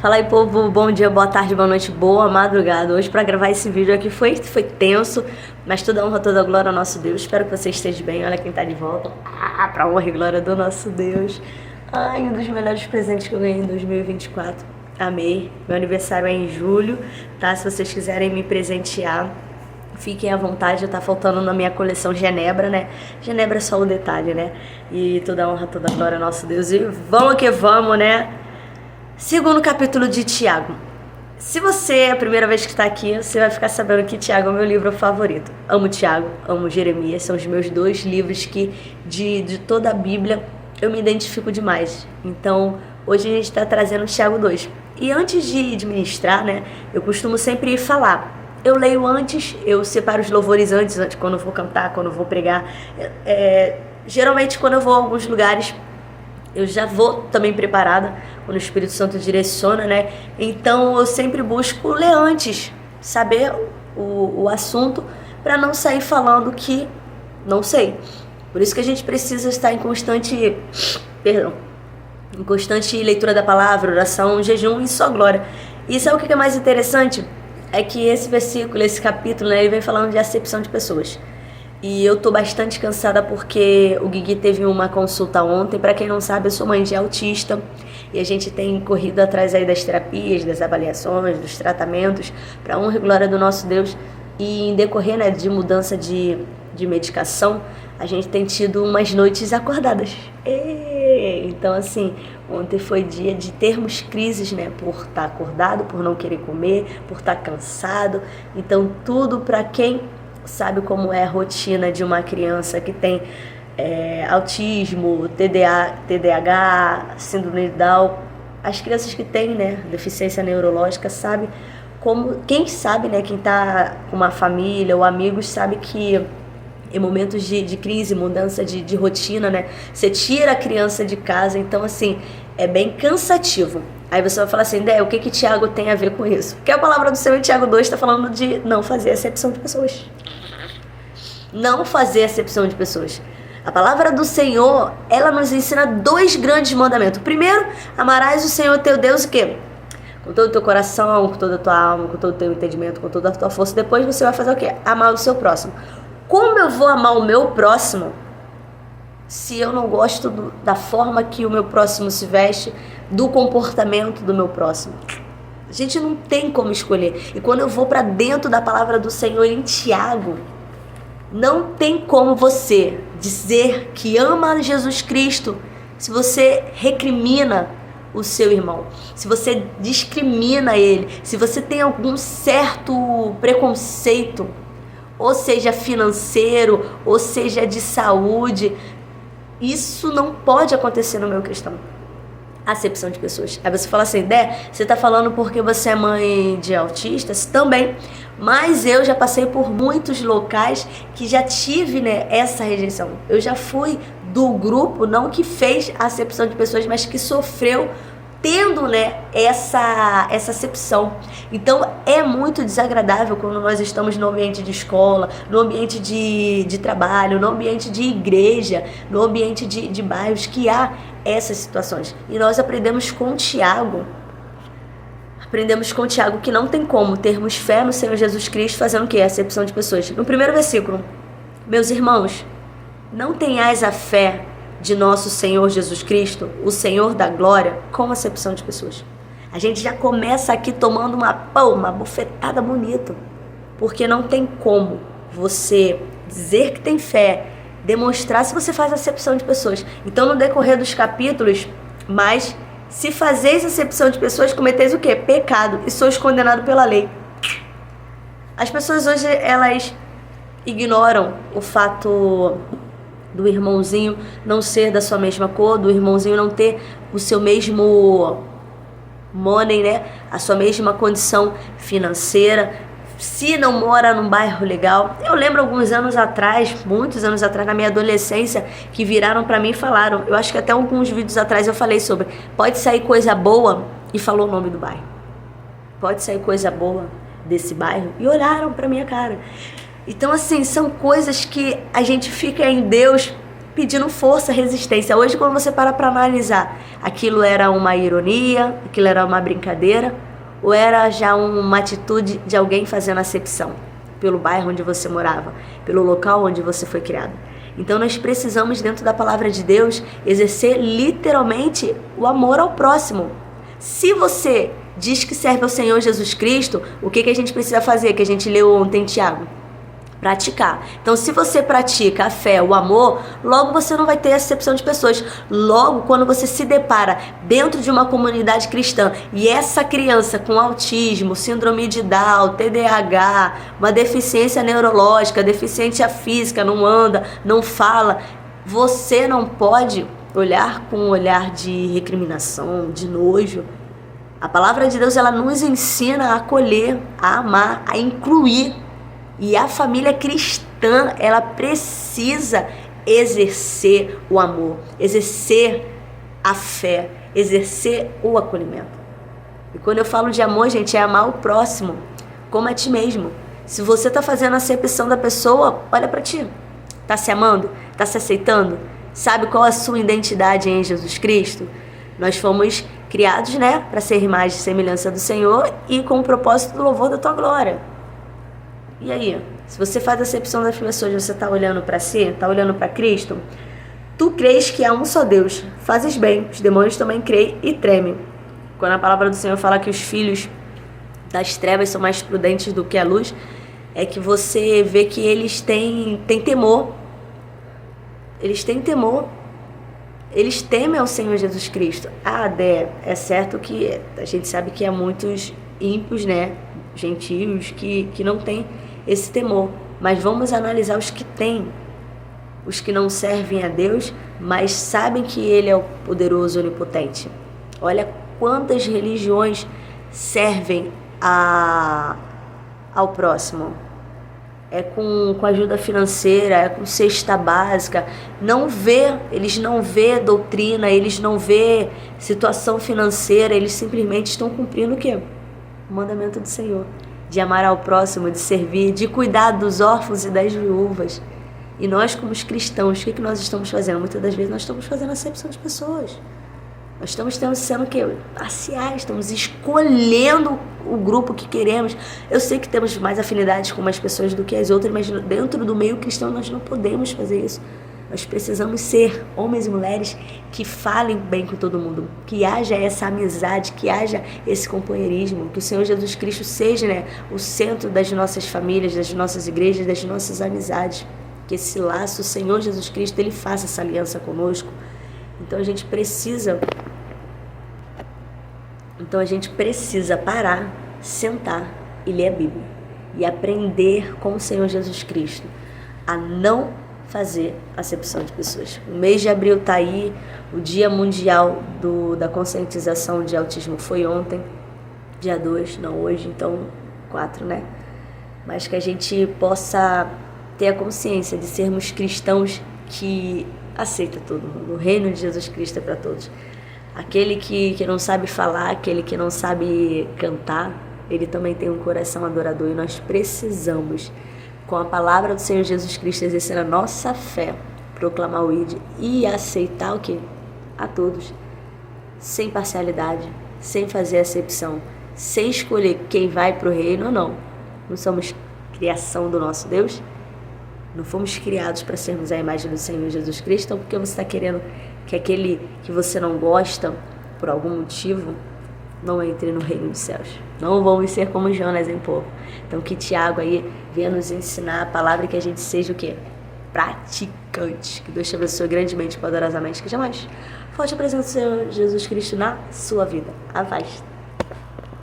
Fala aí, povo, bom dia, boa tarde, boa noite, boa madrugada. Hoje para gravar esse vídeo aqui foi tenso, mas toda honra, toda glória ao nosso Deus. Espero que você esteja bem. Olha quem tá de volta. Pra honra e glória do nosso Deus. Ai, um dos melhores presentes que eu ganhei em 2024. Amei. Meu aniversário é em julho, tá? Se vocês quiserem me presentear, fiquem à vontade. Tá faltando na minha coleção Genebra, né? Genebra é só o detalhe, né? E toda honra, toda glória ao nosso Deus. E vamos que vamos, né? Segundo capítulo de Tiago. Se você é a primeira vez que está aqui, você vai ficar sabendo que Tiago é o meu livro favorito. Amo Tiago, amo Jeremias, são os meus dois livros que de toda a Bíblia eu me identifico demais. Então, hoje a gente está trazendo Tiago 2. E antes de ministrar, né, eu costumo sempre falar. Eu leio antes, eu separo os louvores antes quando eu vou cantar, quando eu vou pregar. Geralmente, quando eu vou a alguns lugares, eu já vou também preparada, quando o Espírito Santo direciona, né? Então eu sempre busco ler antes, saber o assunto, para não sair falando que não sei. Por isso que a gente precisa estar em constante leitura da palavra, oração, jejum e só glória. E sabe o que é mais interessante? É que esse versículo, esse capítulo, né, ele vem falando de acepção de pessoas. E eu tô bastante cansada porque o Guigui teve uma consulta ontem. Pra quem não sabe, eu sou mãe de autista e a gente tem corrido atrás aí das terapias, das avaliações, dos tratamentos, pra honra e glória do nosso Deus. E em decorrer, né, de mudança de medicação, a gente tem tido umas noites acordadas. Então, assim, ontem foi dia de termos crises, né, por estar acordado, por não querer comer, por estar cansado. Então, tudo pra quem sabe como é a rotina de uma criança que tem autismo, TDAH, síndrome de Down. As crianças que têm, né, deficiência neurológica, sabe como, quem sabe, né, quem tá com uma família ou amigos, sabe que em momentos de crise, mudança de rotina, né, você tira a criança de casa, então assim, é bem cansativo. Aí você vai falar assim, o que Tiago tem a ver com isso? Porque a palavra do Senhor em Tiago 2 está falando de não fazer acepção de pessoas. Não fazer acepção de pessoas. A palavra do Senhor, ela nos ensina dois grandes mandamentos. Primeiro, amarás o Senhor teu Deus o quê? Com todo o teu coração, com toda a tua alma, com todo o teu entendimento, com toda a tua força. Depois você vai fazer o quê? Amar o seu próximo. Como eu vou amar o meu próximo se eu não gosto da forma que o meu próximo se veste, do comportamento do meu próximo? A gente não tem como escolher. E quando eu vou para dentro da palavra do Senhor em Tiago, não tem como você dizer que ama Jesus Cristo se você recrimina o seu irmão, se você discrimina ele, se você tem algum certo preconceito, ou seja financeiro, ou seja de saúde. Isso não pode acontecer no meu cristão. Acepção de pessoas. Aí você fala assim, você tá falando porque você é mãe de autistas? Também. Mas eu já passei por muitos locais que já tive, né, essa rejeição. Eu já fui do grupo, não que fez a acepção de pessoas, mas que sofreu tendo, né, essa acepção. Então é muito desagradável quando nós estamos no ambiente de escola, no ambiente de trabalho, no ambiente de igreja, no ambiente de bairros que há essas situações. E nós aprendemos com Tiago que não tem como termos fé no Senhor Jesus Cristo fazendo o quê? Acepção de pessoas. No primeiro versículo, meus irmãos, não tenhais a fé de nosso Senhor Jesus Cristo, o Senhor da glória, com acepção de pessoas. A gente já começa aqui tomando uma bufetada bonita, porque não tem como você dizer que tem fé, demonstrar se você faz acepção de pessoas. Então, no decorrer dos capítulos, mas se fazeis acepção de pessoas, cometeis o quê? Pecado, e sois condenado pela lei. As pessoas hoje, elas ignoram o fato do irmãozinho não ser da sua mesma cor, do irmãozinho não ter o seu mesmo money, né? A sua mesma condição financeira, se não mora num bairro legal. Eu lembro alguns anos atrás, muitos anos atrás, na minha adolescência, que viraram pra mim e falaram, eu acho que até alguns vídeos atrás eu falei sobre, pode sair coisa boa, e falou o nome do bairro. Pode sair coisa boa desse bairro, e olharam pra minha cara. Então, assim, são coisas que a gente fica em Deus pedindo força, resistência. Hoje, quando você para analisar, aquilo era uma ironia, aquilo era uma brincadeira, ou era já uma atitude de alguém fazendo acepção pelo bairro onde você morava, pelo local onde você foi criado. Então nós precisamos, dentro da palavra de Deus, exercer literalmente o amor ao próximo. Se você diz que serve ao Senhor Jesus Cristo, o que a gente precisa fazer, que a gente leu ontem, Tiago? Praticar. Então, se você pratica a fé, o amor, logo você não vai ter acepção de pessoas. Logo, quando você se depara dentro de uma comunidade cristã e essa criança com autismo, síndrome de Down, TDAH, uma deficiência neurológica, deficiência física, não anda, não fala, você não pode olhar com um olhar de recriminação, de nojo. A palavra de Deus, ela nos ensina a acolher, a amar, a incluir. E a família cristã, ela precisa exercer o amor, exercer a fé, exercer o acolhimento. E quando eu falo de amor, gente, é amar o próximo, como a ti mesmo. Se você está fazendo a acepção da pessoa, olha para ti. Está se amando? Está se aceitando? Sabe qual a sua identidade em Jesus Cristo? Nós fomos criados, né, para ser imagem e semelhança do Senhor e com o propósito do louvor da tua glória. E aí, se você faz a acepção das pessoas, você está olhando para si, está olhando para Cristo, tu crês que há um só Deus, fazes bem, os demônios também creem e tremem. Quando a palavra do Senhor fala que os filhos das trevas são mais prudentes do que a luz, é que você vê que eles têm temor. Eles têm temor. Eles temem ao Senhor Jesus Cristo. É certo que a gente sabe que há muitos ímpios, né, gentios, que não têm esse temor, mas vamos analisar os que têm, os que não servem a Deus, mas sabem que Ele é o poderoso, onipotente. Olha quantas religiões servem ao próximo. É com ajuda financeira, é com cesta básica. Eles não vê doutrina, eles não vê situação financeira, eles simplesmente estão cumprindo o quê? O mandamento do Senhor. De amar ao próximo, de servir, de cuidar dos órfãos e das viúvas. E nós, como os cristãos, o que nós estamos fazendo? Muitas das vezes nós estamos fazendo acepção de pessoas. Nós estamos sendo o quê? Parciais, estamos escolhendo o grupo que queremos. Eu sei que temos mais afinidades com umas pessoas do que as outras, mas dentro do meio cristão nós não podemos fazer isso. Nós precisamos ser homens e mulheres que falem bem com todo mundo, que haja essa amizade, que haja esse companheirismo, que o Senhor Jesus Cristo seja, né, o centro das nossas famílias, das nossas igrejas, das nossas amizades. Que esse laço, o Senhor Jesus Cristo, Ele faça essa aliança conosco. Então a gente precisa parar, sentar e ler a Bíblia. E aprender com o Senhor Jesus Cristo a não fazer acepção de pessoas. O mês de abril está aí, o Dia Mundial da Conscientização de Autismo foi ontem, dia 2, não hoje, então 4, né? Mas que a gente possa ter a consciência de sermos cristãos que aceita todo mundo. O reino de Jesus Cristo é para todos. Aquele que não sabe falar, aquele que não sabe cantar, ele também tem um coração adorador e nós precisamos, com a palavra do Senhor Jesus Cristo, exercer a nossa fé, proclamar o ID e aceitar o quê? A todos, sem parcialidade, sem fazer acepção, sem escolher quem vai para o reino ou não. Não somos criação do nosso Deus? Não fomos criados para sermos a imagem do Senhor Jesus Cristo? Então, porque você está querendo que aquele que você não gosta, por algum motivo, não entre no reino dos céus? Não vamos ser como Jonas em povo. Então que Tiago aí venha nos ensinar a palavra, que a gente seja o quê? Praticante. Que Deus te abençoe grandemente, poderosamente, que jamais forte a presença do Senhor Jesus Cristo na sua vida. Avasta.